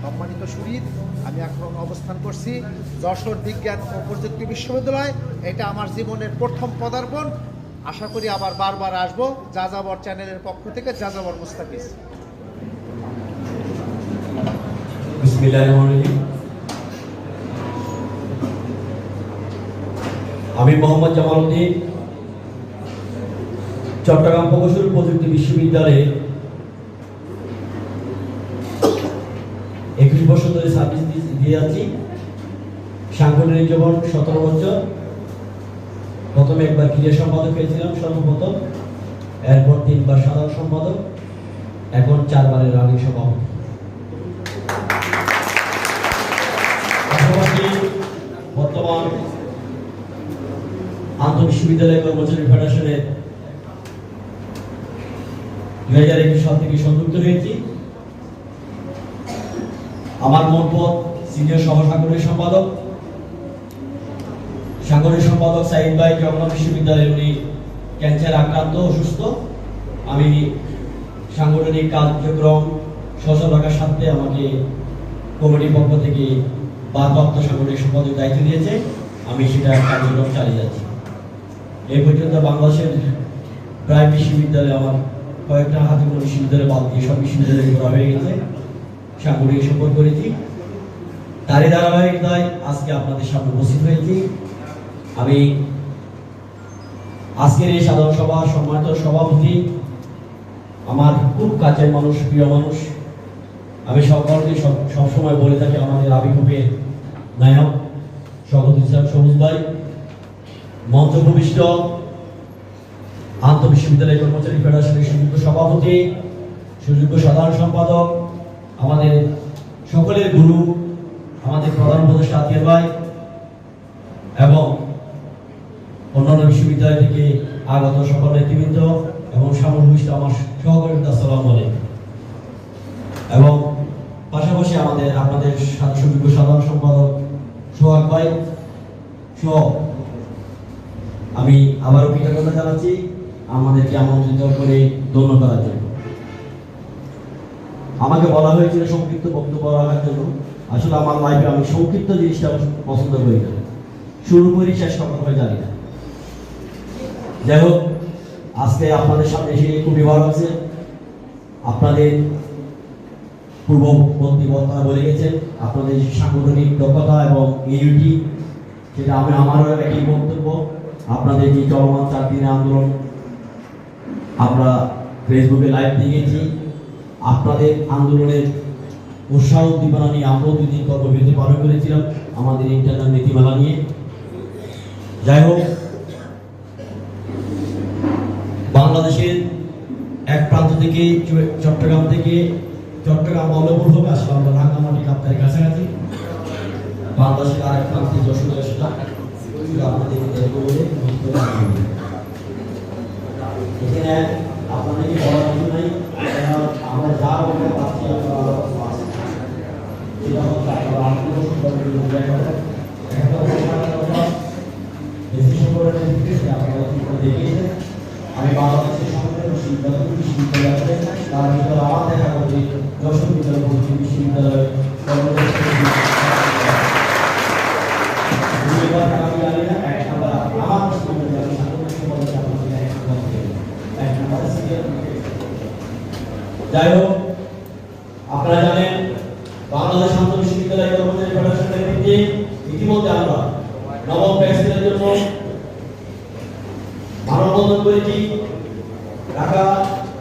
সম্মানিত শহীদ, আমি এখন অবস্থান করছি যশোর বিজ্ঞান ও প্রযুক্তি বিশ্ববিদ্যালয়। এটা আমার জীবনের প্রথম পদার্পণ। আশা করি আবার বারবার আসবো। যাযাবর চ্যানেলের পক্ষ থেকে যাযাবর মুস্তাফিজ। আমি মোহাম্মদ জামাল উদ্দিন, চট্টগ্রাম প্রকৌশল প্রযুক্তি বিশ্ববিদ্যালয়ে 21 বছর ধরে সার্ভিস দিয়ে যাচ্ছি। সাংগঠনিক জীবন 17 বছর। প্রথমে একবার ক্রীড়া সম্পাদক হয়েছিলাম সর্বপ্রথম, এরপর 3 বার সাধারণ সম্পাদক, এখন 4 বারের রানিং সভাপতি। বর্তমান আন্তঃবিশ্ববিদ্যালয় কর্মচারী ফেডারেশনের 2021 সাল থেকে সংযুক্ত হয়েছি। আমার মূল পদ সিনিয়র সহ সাংগঠনিক সম্পাদক। সাংগঠনিক সম্পাদক সাইদ ভাই চট্টগ্রাম বিশ্ববিদ্যালয়ে উনি ক্যান্সার আক্রান্ত, অসুস্থ। আমি সাংগঠনিক কার্যক্রম সচল রাখার সাথে আমাকে কমিটির পক্ষ থেকে ভারপ্রাপ্ত সাংগঠনিক সম্পাদক দায়িত্ব দিয়েছে। আমি সেটা কার্যক্রম চালিয়ে যাচ্ছি। এই পর্যন্ত বাংলাদেশের প্রায় বিশ্ববিদ্যালয়ে আমার কয়েকটা হাতে কোনো বিশ্ববিদ্যালয় বাদ দিয়ে সব বিশ্ববিদ্যালয় করা হয়ে গেছে, সাংগঠনিক সম্পদ করেছি। তারই ধারাবাহিকতায় আজকে আপনাদের সামনে উপস্থিত হয়েছি। আমি আজকের এই সাধারণ সভা সম্মানিত সভাপতি, আমার খুব কাছের মানুষ, প্রিয় মানুষ। আমি সকলকে সবসময় বলে থাকি আমাদের আবির্ভাবের নায়ক স্বাগত ইসলাম সবুজ ভাই, মঞ্চ ভূমিষ্ঠ আন্তঃবিশ্ববিদ্যালয় কর্মচারী ফেডারেশনের সুযোগ্য সভাপতি, সুযোগ্য সাধারণ সম্পাদক, আমাদের সকলের গুরু, আমাদের প্রধান উপদেষ্টা আতিয়ার ভাই এবং অন্যান্য বিশ্ববিদ্যালয় থেকে আগত সকল নেতৃবৃন্দ এবং সামগ্রিক আমার সহকর্মীদের আসসালামু আলাইকুম। এবং পাশাপাশি আপনাদের সুযোগ্য সাধারণ সম্পাদক সোহাগ ভাই সহ আমি আবারও কৃতজ্ঞতা জানাচ্ছি আমাদেরকে আমন্ত্রিত করে ধন্য করার জন্য। আমাকে বলা হয়েছিল সংক্ষিপ্ত বক্তব্য রাখার জন্য। আসলে আমার লাইফে আমি সংক্ষিপ্ত জিনিসটা পছন্দ করি না, শুরু করি শেষ কখন হয় জানি না। যাই হোক, আজকে আপনাদের সামনে এসে খুবই ভালো লাগছে। আপনাদের পূর্ববর্তী বক্তা বলে গেছেন আপনাদের সাংগঠনিক দক্ষতা এবং ইউনিটি, সেটা আমারও একই বক্তব্য। আপনাদের যে চলমান 4 দিনের আন্দোলন আমরা ফেসবুকে লাইভ দিয়েছি, আপনাদের আন্দোলনের উৎসাহ উদ্দীপনা নিয়ে আমরাও 2 দিন কর্মবিরতি পালন করেছিলাম আমাদের ইন্টারনাল নীতিমালা নিয়ে। যাই হোক, বাংলাদেশের এক প্রান্ত থেকে চট্টগ্রাম মৌলপুর হবে, আসলে আমরা রাঙ্গামাটি কাপ্তারের কাছাকাছি। বাংলাদেশের আরেক প্রান্তে যশোর আপনাদের এখানে আপনাদেরকে বলার কিছু নাই। আমরা যা বলতে পারছি আমি বাংলাদেশের যতটুকু বিশ্ববিদ্যালয় আছে তার ভিতরে আমার দেখা করছি যশোর বিশ্ববিদ্যালয় যাই হোক, আপনারা জানেন বাংলাদেশ আন্তঃবিশ্ববিদ্যালয় কর্মচারী ফেডারেশনের নেতৃত্বে ইতিমধ্যে আমরা নবম ব্যাচের জন্য মানববন্ধন করেছি। ঢাকা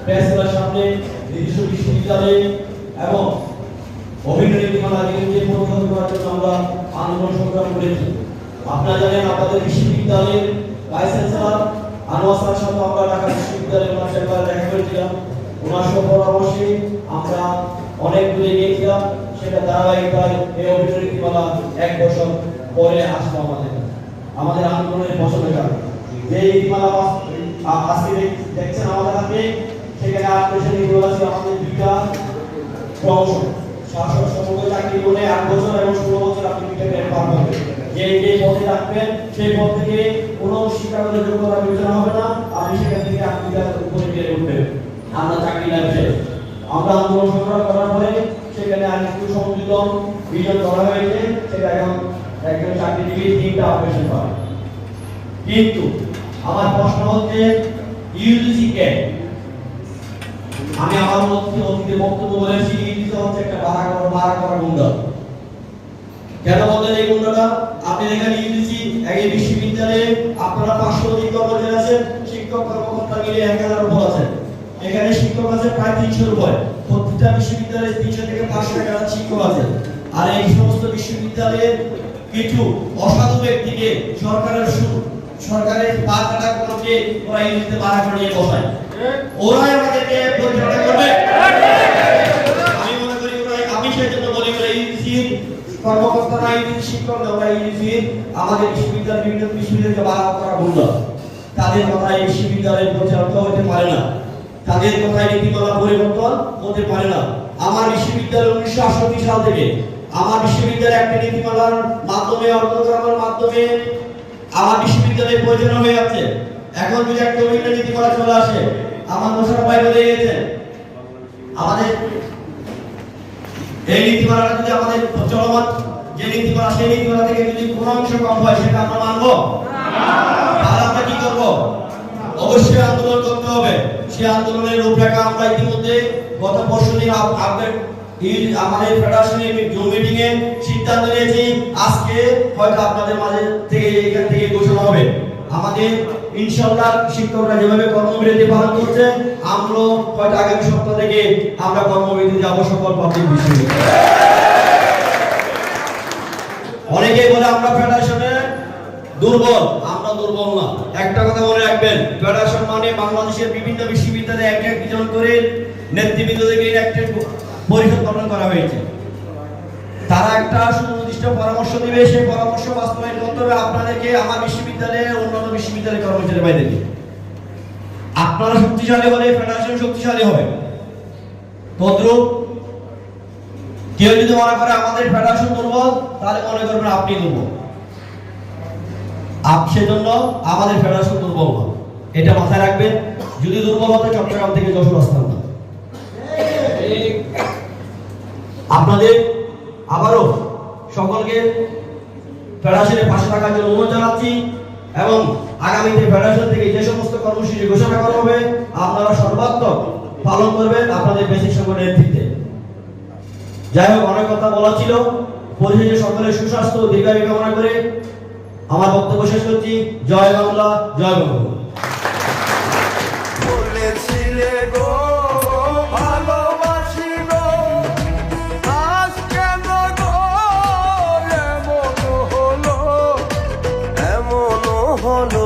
প্রেসক্লাবের সামনে নিজস্ব বিশ্ববিদ্যালয়ে এবং অভিন্ন নীতিমালা নিয়ে প্রতিহত করার জন্য আমরা আন্দোলন সংগ্রাম করেছি। আপনারা জানেন আমাদের বিশ্ববিদ্যালয়ের ভাইস চ্যান্সেলর আনোয়ার স্যারের সাথে আমরা ঢাকা বিশ্ববিদ্যালয়ের মাস্টার দেখা করেছিলাম। ওনার পরামর্শে আমরা অনেক দূরে গিয়েছিলাম। সেটা ধারাবাহিকভাবে এই অভিন্ন নীতিমালা 1 বছর পরে আসলো আমাদের আন্দোলনের ফসলের যে নীতিমালা আজকে দেখছেন আমাদের হাতে, সেখানে আপনাদের নীতিমালা ছিল আমাদের 2টা প্রমোশন, শাসক সমগ্র চাকরি বলে 8 বছর এবং 16 বছর আপনি 2টা গ্রেড পাবেন। যে পদে থাকবেন সেই পদ থেকে কোনো শিক্ষাগত যোগ্যতা বিবেচনা হবে না, আপনি সেখান থেকে আপনি উপরে বেড়ে উঠবেন। আমরা চাকরি লাইফে আমরা আন্দোলন সংগ্রাম করার পরে সেখানে আইনস্কুল সংযোজন বিজন করা হয়েছে, সেটা এখন একজন চাকরিজীবী 3টা অপারেশন পাবে। কিন্তু আমার প্রশ্ন হচ্ছে ইউজিসি কে? আমি আমার অতীতে বক্তব্য বলেছি ইউজিসি হচ্ছে একটা ভাড়া করা গুন্ডা। কেন বলতেন এই গুন্ডাটা? আপনি দেখেন ইউজিসি এই বিশ্ববিদ্যালয়ে আপনারা 500 অধিক কর্মচারী আছেন, শিক্ষক কর্মকর্তা মিলে 1000 উপর আছেন। এখানে শিক্ষক আছে প্রায় 300 উপরে। প্রত্যেকটা বিশ্ববিদ্যালয়ে 300 থেকে 500 টাকা শিক্ষক আছে। আর এই সমস্ত বিশ্ববিদ্যালয়ের কিছু অসাধু ব্যক্তিকে সরকারের পা কাটা করতে ওরা ইউনিতে ভাড়া করে নিয়ে বসায়। ওরাই আমাদেরকে পরিচালনা করবে। আমি মনে করি আমি সেই জন্য বলি ইউজিসির কর্মকর্তারা ইউজিসি শিক্ষক ওরা ইউজিসি আমাদের বিশ্ববিদ্যালয় বিভিন্ন বিশ্ববিদ্যালয়কে ভাড়া করা ভুল। তাদের কথা এই বিশ্ববিদ্যালয়ের পরিচালনা হতে পারে না, তাদের কথায় নীতিমালা পরিবর্তন হতে পারে না। আমার বিশ্ববিদ্যালয় 1968 সাল থেকে আমার বিশ্ববিদ্যালয়ে একটা নীতিমালার মাধ্যমে অর্থকরণের মাধ্যমে আমার বিশ্ববিদ্যালয়ে পরিচালনা হয়ে যাচ্ছে। এখন যদি একটা অভিন্ন নীতিমালা চলে আসে, আমার মোশাররফ ভাই বলে গেছেন আমাদের এই নীতিমালাটা যদি আমাদের চলমান যে নীতিমালা সেই নীতিমালা থেকে যদি কোনো অংশ কম হয় সেটা আমরা মানবো না। তাহলে আমরা কি করবো? অবশ্যই আন্দোলন করতে হবে। সেই আন্দোলনের রূপরেখা আমরা ইতিমধ্যে গত পরশুদিন আমাদের ফেডারেশনের জুম মিটিং এ সিদ্ধান্ত নিয়েছি। আজকে হয়তো আপনাদের মাঝে থেকে এখান থেকে ঘোষণা হবে। আমাদের ইনশাআল্লাহ শিক্ষকরা যেভাবে কর্মবিরতি পালন করছে, আমরা হয়তো আগামী সপ্তাহ থেকে আমরা কর্মবিরতি যাব সকল পাবলিক বিশ্ববিদ্যালয়ে। অনেকেই বলে আমরা ফেডারেশনে দুর্বল, আমরা দুর্বল না। একটা কথা মনে রাখবেন, ফেডারেশন মানে বাংলাদেশের বিভিন্ন বিশ্ববিদ্যালয়ে একজন করে নেতৃবৃন্দ থেকে একটা পরিষদ গঠন করা হয়েছে। তারা একটা সুনির্দিষ্ট পরামর্শ দিবে, সেই পরামর্শ বাস্তবায়ন করতে হবে আপনাদেরকে, আমার বিশ্ববিদ্যালয়ে অন্যান্য বিশ্ববিদ্যালয়ের কর্মচারী ভাইদেরকে। আপনারা শক্তিশালী হলে ফেডারেশন শক্তিশালী হবে। তদ্রূপ কেউ যদি মনে করে আমাদের ফেডারেশন দুর্বল, তাহলে মনে করবেন আপনি দুর্বল। সেজন্য আমাদের ফেডারেশন দুর্বল না, এটা মাথায় রাখবেন। যদি দুর্বল হতে চট্টগ্রাম থেকে যশোর আসতাম না। আপনাদের আবারও সকলকে ফেডারেশনের পাশে থাকার জন্য অনুরোধ জানাচ্ছি এবং আগামীতে ফেডারেশন থেকে যে সমস্ত কর্মসূচি ঘোষণা করা হবে আপনারা সর্বাত্মক পালন করবেন আপনাদের বেসিক সংগঠনের নেতৃত্বে। যাই হোক, অনেক কথা বলা ছিল। পরিশেষে সকলের সুস্বাস্থ্য ও দীর্ঘায়ু কামনা করে আমার বক্তব্য শেষ করছি। জয় বাংলা, জয় বঙ্গবন্ধু। হলো